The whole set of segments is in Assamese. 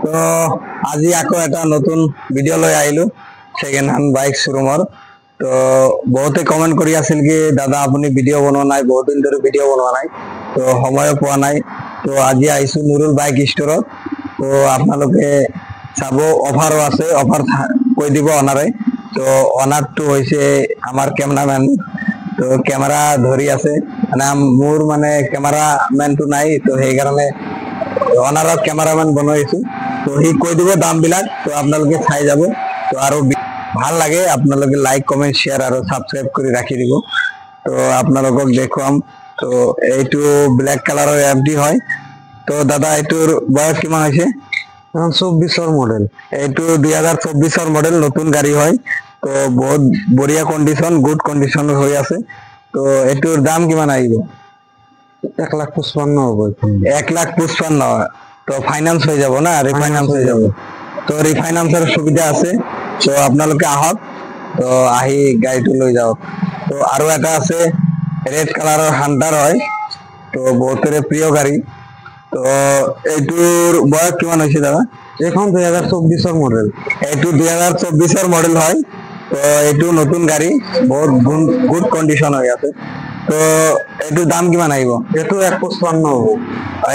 তো আজি আকৌ এটা নতুন ভিডিঅ' লৈ আহিলো সেকেন্ড হ্যান্ড বাইক শোৰুমৰ। তো বহুতে কমেন্ট কৰি আছিল কি দাদা আপুনি ভিডিঅ' বনোৱা নাই, বহুত দিন ধৰি ভিডিঅ' বনোৱা নাই, তো সময়ো পোৱা নাই। তো আজি আহিছো নুৰুল বাইক ষ্টৰত। তো আপোনালোকে চাব, অফাৰো আছে, অফাৰ কৈ দিব অনাৰে। তো অনাৰটো হৈছে আমাৰ কেমেৰামেন, তো কেমেৰা ধৰি আছে, মানে মোৰ মানে কেমেৰামেনটো নাই, তো সেইকাৰণে অনারক ক্যামেরাম্যান বনাইছো। তো সি কৈ দিব দাম বিলাক, তো আপোনালোকে চাই যাব। তো আৰু ভাল লাগে আপোনালোকে লাইক কমেন্ট শেয়াৰ আৰু সাবস্ক্ৰাইব কৰি ৰাখি দিব। তো আপোনালোকক দেখুৱাম। তো এইটো ব্ল্যাক কালাৰৰ এফডি হয়। তো দাদা এইটোৰ বয়স কিমান হৈছে? 24ৰ মডেল। এইটো 2024ৰ মডেল, নতুন গাড়ী হয়। তো বহুত বঢ়িয়া কন্ডিশন, গুড কন্ডিশন হৈ আছে। তো এইটোৰ দাম কিমান আহিব? 1,55,000 হবে। 1,55,000। তো ফাইনান্স হয়ে যাব না, রিফাইনান্স হয়ে যাব। তো রিফাইনান্সের সুবিধা আছে। তো আপোনালোকে আহক, তো আহি গাড়ীটো লৈ যাওক। তো আৰু এটা আছে ৰেড কালাৰৰ হান্টাৰ হয়, তো বহুতৰে প্ৰিয় গাড়ী। তো এইটোৰ বয়স কিমান হৈছে দাদা? এখন 2024ৰ মডেল। এইটো 2024ৰ মডেল হয়। তো এইটো নতুন গাড়ী, বহুত গুড কন্ডিশন হৈ আছে। তো এইটোৰ দাম কিমান আহিব? এইটো 1,55,000 হ'ব।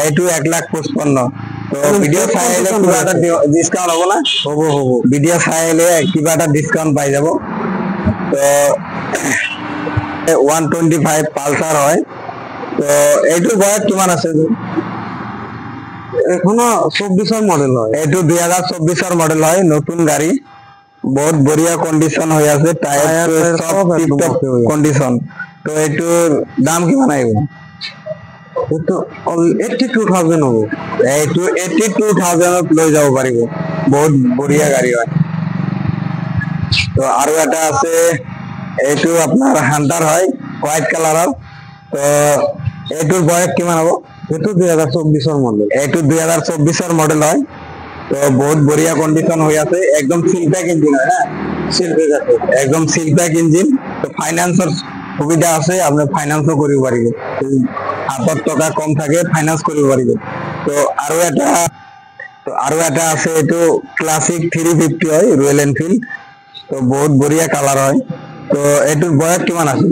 এইটো 1,55,000। তো ভিডিঅ' চাই আহিলে কিবা এটা ডিসকাউন্ট হ'ব না? হ'ব। ভিডিঅ' চাই আহিলে কিবা এটা ডিসকাউন্ট পাই যাব। তো 125 পালসার হয়। তো এইটোৰ বয়স কিমান আছে? এখনো 24ৰ মডেল হয়। এইটো 2024ৰ মডেল হয়, নতুন গাড়ী, বহুত বঢ়িয়া কন্ডিশন হৈ আছে, টায়াৰ সব টিপটপ কন্ডিশন। তো এইটোৰ দাম কিমান আহিব? এইটো 82,000 হ'ব। এইটো 82,000 লৈ যাব পাৰিব, বহুত বঢ়িয়া গাড়ী হয়। তো আৰু এটা আছে, এইটো আপোনাৰ হান্টাৰ হয়, হোৱাইট কালাৰৰ। তো এইটোৰ বয়স কিমান হ'ব? এইটো 2024ৰ মডেল। এইটো 2024ৰ মডেল হয়। তো বহুত বঢ়িয়া কন্ডিশন হৈ আছে, একদম সিলপ্যাক ইঞ্জিন হয় না, একদম সিলপ্যাক ইঞ্জিন। তো ফাইনান্সৰ সুবিধা আছে, আপুনি ফাইনান্সও কৰিব পাৰিব, হাতত টকা কম থাকে ফাইনান্স কৰিব পাৰিব। তো আৰু এটা আছে, এইটো ক্লাছিক 350 হয়, ৰয়্যাল এনফিল্ড। তো বহুত বঢ়িয়া কালাৰ হয়। তো এইটোৰ বয়স কিমান আছে?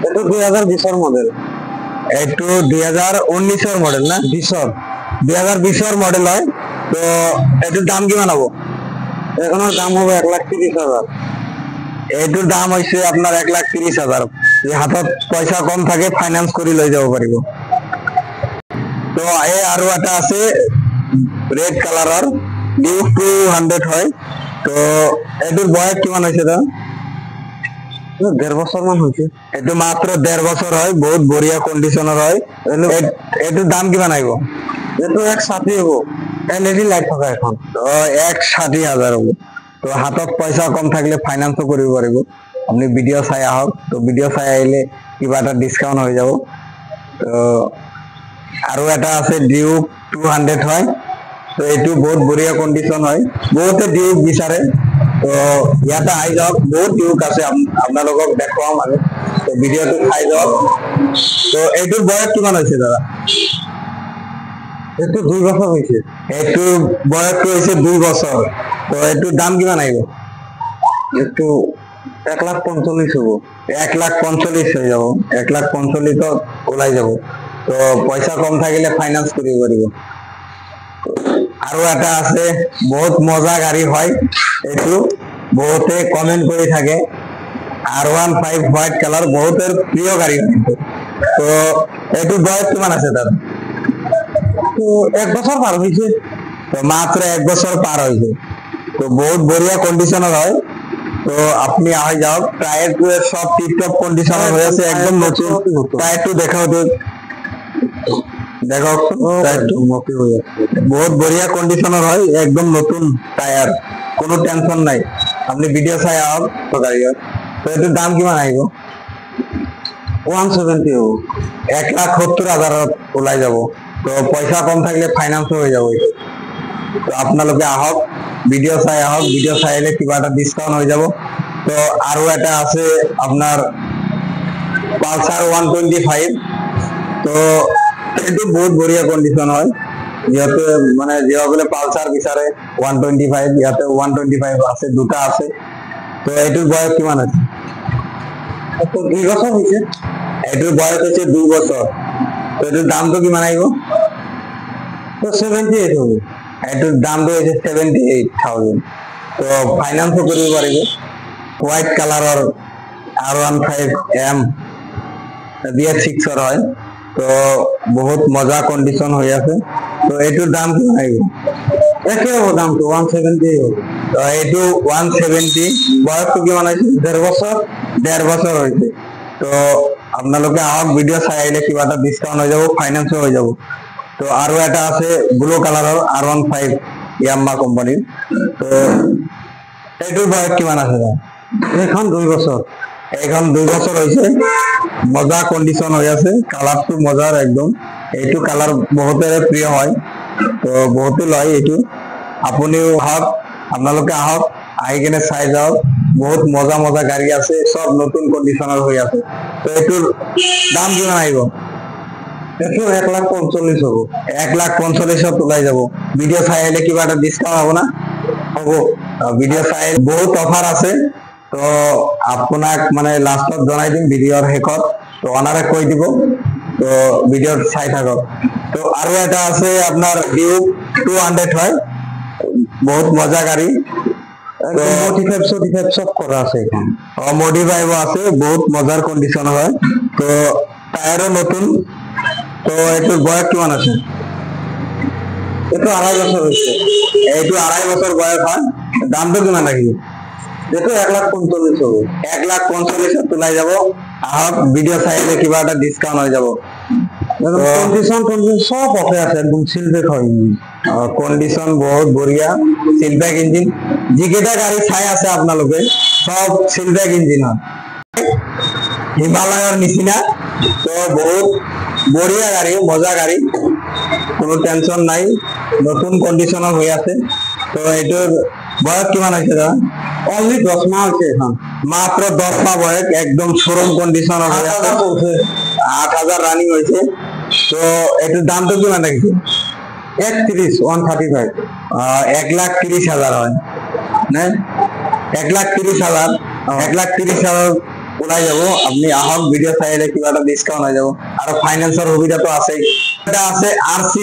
এইটো 2020ৰ মডেল। এইটো 2019ৰ মডেল না? 2020ৰ মডেল হয়। তো এইটোৰ দাম কিমান হ'ব? এখনৰ দাম হ'ব 1,30,000। এইটোৰ দাম হৈছে আপোনাৰ 1,30,000। যদি হাতত পইচা কম থাকে ফাইনান্স কৰি লৈ যাব পাৰিব। তো এই আৰু এটা আছে ৰেড কালাৰৰ, ডিউক 200 হয়। তো এইটোৰ বয়স কিমান হৈছে দাদা? 1.5 বছৰ মান হৈছে। এইটো মাত্ৰ 1.5 বছৰ হয়, বহুত বঢ়িয়া কন্ডিশনৰ হয়। এইটোৰ দাম কিমান আহিব? এইটো 1,60 হ'ব। LED লাইট থকা এখন। তো 1,60,000 হ'ব। তো হাতত পইচা কম থাকিলে ফাইনান্সও কৰিব পাৰিব। আপুনি ভিডিঅ' চাই আহক, তো ভিডিঅ' চাই আহিলে কিবা এটা ডিসকাউন্ট হৈ যাব। তো আৰু এটা আছে ডিউক 200 হয়। তো এইটো বহুত বঢ়িয়া কন্ডিশন হয়, বহুতে ডিউক বিচাৰে। তো ইয়াতে আহি যাওক, বহুত ডিউক আছে, আপোনালোকক দেখুৱাম আৰু। তো ভিডিঅ'টো চাই যাওক। তো এইটোৰ বয়স কিমান হৈছে দাদা? এইটো 2 বছৰ হৈছে। এইটোৰ বয়সটো হৈছে 2 বছৰ। তো এইটোৰ দাম কিমান আহিব? এইটো 1,45,000 হ'ব। 1,45,000 হৈ যাব, 1,45,000 ওলাই যাব। তো পইচা কম থাকিলে ফাইনান্স কৰিব পাৰিব। আৰু এটা আছে, বহুত মজা গাড়ী হয় এইটো, বহুতে কমেন্ট কৰি থাকে, R15 হোৱাইট কালাৰ, বহুতেৰ প্ৰিয় গাড়ি। তো এইটোৰ বয়স কিমান আছে দাদা? তো 1 বছৰ পাৰ হৈছে। তো মাত্র 1 বছর পার হয়েছে। তো বহুত বঢ়িয়া কন্ডিশনের হয়। তো আপনি আহি যাওক, টায়ারটো সব টিপটপ কন্ডিশনের হয়ে আছে, একদম নতুন। টায়ারটো দেখাও তো, দেখক টায়ারটো বহুত বঢ়িয়া কন্ডিশনের হয়, একদম নতুন টায়ার, কোনো টেনশন নাই। আপনি ভিডিও চাই আহক তো গাড়ীৰ। তো এইটোৰ দাম কিমান আহিব? 170 হ'ব। 1,70,000 ওলাই যাব। তো পইচা কম থাকিলে ফাইনান্সও হৈ যাব। তো আপোনালোকে আহক, ভিডিও চাই আহক, ভিডিও চাই আহিলে কিবা এটা ডিসকাউন্ট হৈ যাব। তো আৰু এটা আছে আপোনাৰ পালসার 125। তো এইটো বহুত বঢ়িয়া কন্ডিশন হয়, ইয়াতে মানে যিসকলে পালচাৰ বিচাৰে 125 ইয়াতে 125 আছে, দুটা আছে। তো এইটোৰ বয়স কিমান আছে? তো 2 বছৰ হৈছে। এইটোৰ বয়স হৈছে 2 বছৰ। তো এইটোৰ দামটো কিমান আহিব? তো 78 হ'ব। এইটোৰ দামটো হৈছে 78,000। তো ফাইনেন্সও কৰিব পাৰিব। হোৱাইট কালাৰৰ R15M BS6 হয়। তো বহুত মজা কন্ডিশন হৈ আছে। তো এইটোৰ দাম কিমান আহিব? একে হ'ব দামটো 170 হ'ব। তো এইটো 170। বয়সটো কিমান হৈছে? 1.5 বছৰ। 1.5 বছৰ হৈছে। তো আপোনালোকে আহক, ভিডিঅ' চাই আহিলে কিবা এটা ডিছকাউণ্ট হৈ যাব, ফাইনেন্সো হৈ যাব। তো আৰু এটা আছে ব্লু কালাৰৰ R15 ইয়াম্মা কোম্পানীৰ। তো এইটোৰ বয়স কিমান আছে? এইখন 2 বছৰ। এইখন 2 বছৰ হৈছে। মজা কন্ডিশন হৈ আছে, কালাৰটো মজাৰ একদম। এইটো কালাৰ বহুতৰে প্ৰিয় হয়, তো বহুতে লয় এইটো। আপুনিও আহক, আপোনালোকে আহক, আহি কিনে চাই যাওক। বহুত মজা মজা গাড়ী আছে, সব নতুন কন্ডিশনৰ হৈ আছে। তো এইটোৰ দাম কিমান আহিব? এইটো 1,45,000 হ'ব। 1,45,000 ওলাই যাব। ভিডিঅ' চাই আহিলে কিবা এটা ডিছকাউণ্ট হ'ব না? হ'ব। ভিডিঅ' চাই বহুত অফাৰ আছে। তো আপোনাক মানে লাষ্টত জনাই দিম ভিডিঅ'ৰ শেষত। তো অনাৰে কৈ দিব। তো ভিডিঅ'ত চাই থাকক। তো আৰু এটা আছে আপোনাৰ ডিউক 200 হয়, বহুত মজা গাড়ী। তো মডিফাই সব কৰা আছে এখন। মডিফাইও আছে, বহুত মজাৰ কন্ডিশন হয়। তো টায়াৰও নতুন। তো এইটোৰ বয়স কিমান আছে? এইটো 2.5 বছৰ হৈছে। এইটো 2.5 বছৰ বয়স হয়। দামটো কিমান ৰাখিব? এইটো 1,45,000 হ'ব। 1,45,000 ওলাই যাব। আহক, ভিডিঅ' চাই আহিলে কিবা এটা ডিছকাউণ্ট হৈ যাব। কন্ডিশন সব অফে আছে, একদম সিলবেক হয়। কন্ডিশন বহুত বঢ়িয়া, সিলব্যাক ইঞ্জিন। যিকেইটা গাড়ী চাই আছে আপোনালোকে সব সিলব্যাক ইঞ্জিন হয়, হিমালয়ৰ নিচিনা। তো বহুত বঢ়িয়া গাড়ী, মজা গাড়ী, কোনো টেনশন নাই, নতুন কন্ডিশনৰ হৈ আছে। তো এইটোৰ বয়স কিমান হৈছে? অনলি 10 মাহ হৈছে এখন। মাত্ৰ 10 মাহ বয়স, একদম শোৰুম কন্ডিশনৰ হৈ আছে। 8,000 ৰানিং হৈছে। তো এইটোৰ দামটো কিমান ৰাখিছে? 1,35,000। 1,30,000 হয় নে? 1,30,000। 1,30,000 ওলাই যাব। আপনি আহক, ভিডিঅ' চাই আহিলে কিবা এটা ডিছকাউণ্ট হৈ যাব। আৰু ফাইনেন্সৰ সুবিধাটো আছেই। এটা আছে RC,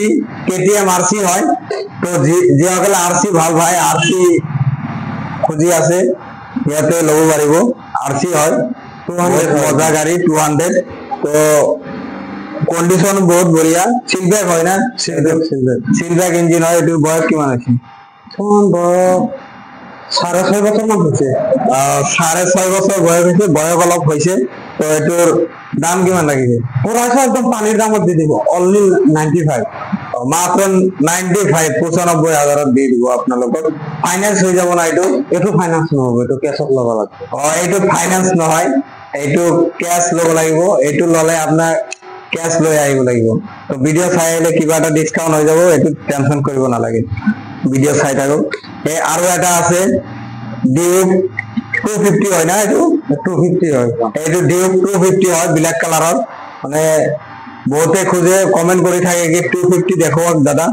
KTM RC হয়। তো যিসকলে RC ভাল পায়, RC খুজি আছে, ইয়াতে ল'ব পাৰিব। RC হয়, 200 মজা গাড়ী, 200। তো কন্ডিশন বহুত বঢ়িয়া, সিলব্যাক হয় না? সিলব্যাক ইঞ্জিন হয়। এটোর বয়স কিমান আছে? এখন বয়স 6.5 বছৰ মান হৈছে। 6.5 বছৰ বয়স হৈছে, বয়স অলপ হৈছে। তো এটোর দাম কিমান লাগিছে? পুরাইছো একদম পানির দামত দি দিব, অনলি 95। মাত্র 95, 95,000 দি দিব আপোনালোকক। ফাইনেন্স হৈ যাব না? এইটো ফাইনান্স নহ'ব, এইটো কেছত ল'ব লাগিব। এইটো ফাইনেন্স নহয়, এইটো ক্যাশ ল'ব লাগিব। এইটো ল'লে আপোনাৰ ক্যাশ লৈ আহিব লাগিব। তো ভিডিঅ' চাই আহিলে কিবা এটা ডিছকাউণ্ট হৈ যাব, এইটো টেনশন কৰিব নালাগে। ভিডিঅ' চাই থাকক। আৰু এটা আছে ডিউক 250 হয় না? এইটো 250 হয়। এইটো ডিউক 250 হয়, ব্ল্যাক কালাৰৰ। মানে বহুতে খোঁজে, কমেন্ট কৰি থাকে কি 250 দেখুৱাওক দাদা।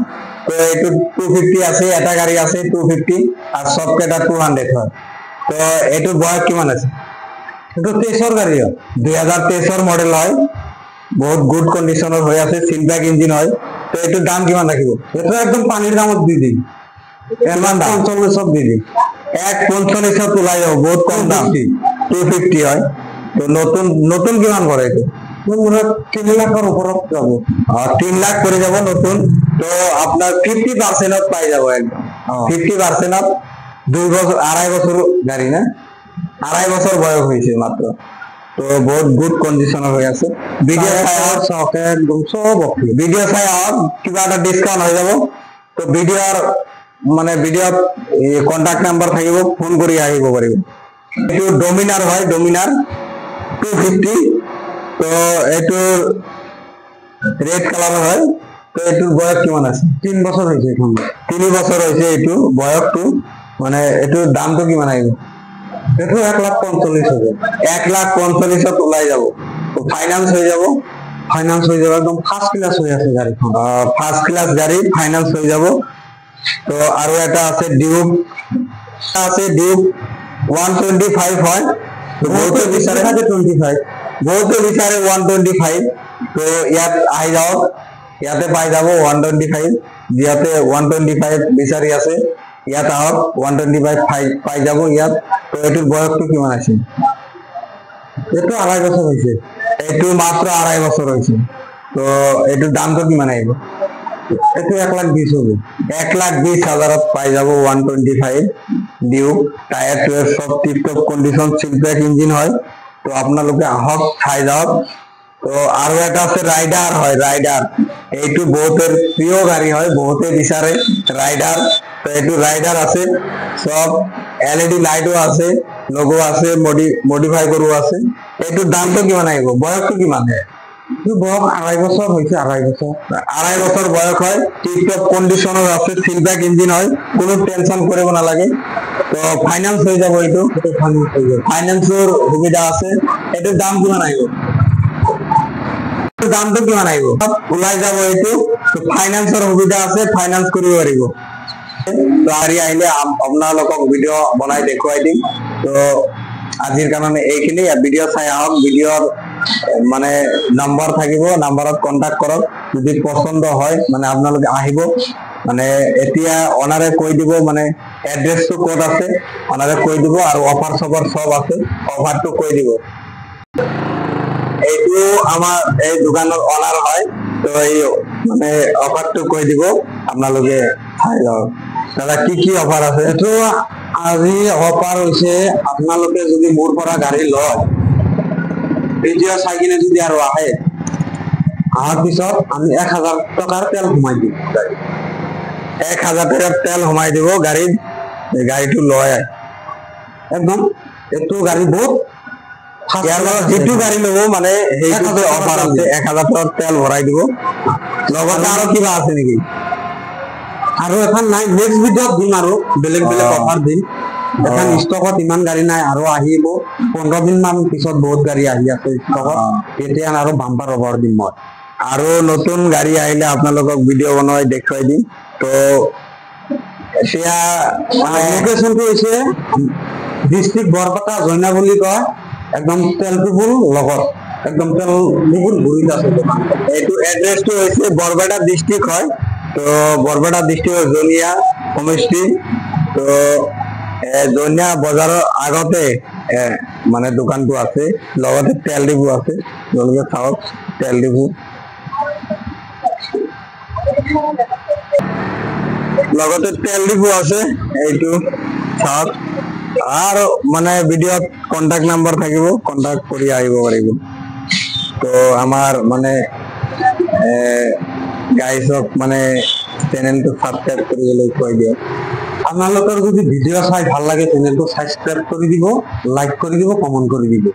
তো এইটো 250 আছে, এটা গাড়ী আছে 250, আৰু সবকেইটা 200 হয়। তো এইটোৰ বয়স কিমান আছে? এইটো 23ৰ গাড়ী হয়। 2023 মডেল হয়, বহুত গুড কন্ডিশনৰ হৈ আছে, সিলব্যাক ইঞ্জিন হয়। তো এইটোৰ দাম কিমান ৰাখিব? এইটো একদম পানির দামত দি দিম, কিমান দাম? 45 দি দিম। 1,45 ওলাই যাব, বহুত কম দাম। 250 হয়। তো নতুন নতুন কিমান পৰে এইটো? 3 লাখৰ ওপৰত যাব। 3 লাখ পৰি যাব নতুন। তো আপনার 50% পাই যাব একদম। 50% 2 বছর, 2.5 বছর গাড়ি না? 2.5 বছর বয়স হয়েছে মাত্র। তো বহুত গুড কন্ডিশনের হয়ে আছে। ভিডিও চাই আহক, সকেট সব অফে। ভিডিও চাই আহক, কিবা একটা ডিসকাউন্ট হয়ে যাব। তো ভিডিওর মানে ভিডিওত কন্টাক্ট নাম্বার থাকিব, ফোন কৰি আহিব পাৰিব। এইটো ডমিনাৰ হয়, ডমিনাৰ 250। তো এইটোৰ ৰেড কালাৰ হয়। তো এইটোৰ বয়স কিমান আছে? 3 বছৰ হৈছে এখন। 3 বছৰ হয়েছে এইটো বয়সটো। মানে এইটোৰ দামটো কিমান আহিব? এইটো 1,45,000 হ'ব। 1,45,000 ওলাই যাব। তো ফাইনান্স হৈ যাব। ফাইনান্স হৈ যাব, একদম ফার্স্ট ক্লাস হৈ আছে গাড়ীখন। ফার্স্ট ক্লাস গাড়ি ফাইনান্স হয়ে যাব। তো আরো একটা আছে ডিউক, 125 হয়। তো বহুতে বিচারে 25 বহুতে বিচারে 125। তো ইয়াত আহি যাওক, ইয়াতে পাই যাব 125। যিহেতু 125 বিচাৰি আছে, ইয়াত আহক 125 পাই যাব ইয়াত। তো এইটোৰ বয়সটো কিমান আছে? এইটো 2.5 বছৰ হৈছে। এইটো মাত্ৰ 2.5 বছৰ হৈছে। তো এইটোৰ দামটো কিমান আহিব? এইটো 1,20,000 হ'ব। 1,20,000 পাই যাব 125 ডিউক। টায়ার টুয়ার সব টিপটপ কন্ডিশন, সিলপ্যাক ইঞ্জিন হয়। তো আপোনালোকে আহক, চাই যাওক। তো আৰু এটা আছে রাইডার হয়, রাইডার। এইটো বহুতের প্রিয় গাড়ি হয়, বহুতে বিচারে রাইডার। তো এইটো রাইডার আছে, সব এলইডি লাইটও আছে, লোগো আছে, মডিফাই কৰো আছে। এইটোৰ দামটো কিমান আহিব? বয়সটো কিমান? এইটো বয়স 2.5 বছৰ হৈছে। 2.5 বছৰ 2.5 বছৰ বয়স হয়, টিপটপ কন্ডিশনেৰ আছে, সিলব্যাক ইঞ্জিন হয়, কোনো টেনশন কৰিব নালাগে। তো ফাইনান্স হয়ে যাব এইটো, ফাইনান্সৰ সুবিধা আছে। এইটোৰ দাম কিমান আহিব? দামটো কিমান আহিব? ওলাই যাব এইটো। তো ফাইনান্সৰ সুবিধা আছে, ফাইনান্স কৰিব পাৰিব। তো আজি আহিলে আপোনালোকক ভিডিঅ' বনাই দেখুৱাই দিম। তো আজিৰ কাৰণে এইখিনি। ভিডিঅ' চাই আহক, ভিডিঅ'ৰ মানে নাম্বাৰ থাকিব, নাম্বাৰত কন্টাক্ট কৰক। যদি পছন্দ হয় মানে আপোনালোকে আহিব। মানে এতিয়া অনাৰে কৈ দিব মানে এড্ৰেছটো ক'ত আছে, অনাৰে কৈ দিব। আৰু অফাৰ চফাৰ সব আছে, অফাৰটো কৈ দিব। এইটো আমাৰ এই দোকানৰ অনাৰ হয়। তো এই মানে অফাৰটো কৈ দিব, আপোনালোকে চাই লওক। দাদা কি কি অফাৰ আছে? এইটো আজি অফাৰ হৈছে, আপোনালোকে যদি মোৰ পৰা গাড়ী লয়, ভিডিঅ' চাই কিনে যদি আৰু আহে, অহাৰ পিছত আমি 1,000 টকাৰ তেল সোমাই দিম। 1,000 টাকার তেল সোমাই দিব গাড়ীত, গাড়ীটো লয়। একদম এইটো গাড়ী বহুত ইয়াৰ লগত যিটো গাড়ী ল'ব মানে সেইটো অফাৰ আছে, 1,000 টকাৰ তেল ভৰাই দিব। লগতে আৰু কিবা আছে নেকি? আৰু এখন নাই, নেক্সট ভিডিঅ'ত দিম আৰু বেলেগ বেলেগ অফাৰ দিম। এখন ষ্টকত ইমান গাড়ী নাই, আৰু আহিব 15 দিন মান পিছত বহুত গাড়ী আহি আছে ষ্টকত। তেতিয়া আৰু বাম্পাৰ অফাৰ দিম মই। আৰু নতুন গাড়ী আহিলে আপোনালোকক ভিডিঅ' বনাই দেখুৱাই দিম। তো এতিয়া লোকেশ্যনটো হৈছে ডিষ্ট্ৰিক্ট বৰপেটা, জৈনা বুলি কয়। একদম তেলপুৰ লগত, একদম তেলপুৰ গুৰিত আছে দোকান। এইটো এড্ৰেছটো হৈছে বৰপেটা ডিষ্ট্ৰিক্ট হয়। তো বৰপেটা ডিষ্ট্ৰিক্টৰ জনিয়া সমষ্টি। তো জনিয়া বজাৰৰ আগতে মানে দোকানটো আছে, লগতে তেল ডিপু আছে। আপোনালোকে চাওক তেল ডিপু, লগতে তেল ডিপু আছে। এইটো চাওক। আৰু মানে ভিডিঅ'ত কন্টাক্ট নাম্বাৰ থাকিব, কন্টাক্ট কৰি আহিব পাৰিব। তো আমাৰ মানে গাইজক মানে চেনেলটো সাবস্ক্ৰাইব কৰিবলৈ কৈ দিয়ক। আপোনালোকৰ যদি ভিডিঅ' চাই ভাল লাগে, চেনেলটো সাবস্ক্ৰাইব কৰি দিব, লাইক কৰি দিব, কমেণ্ট কৰি দিব।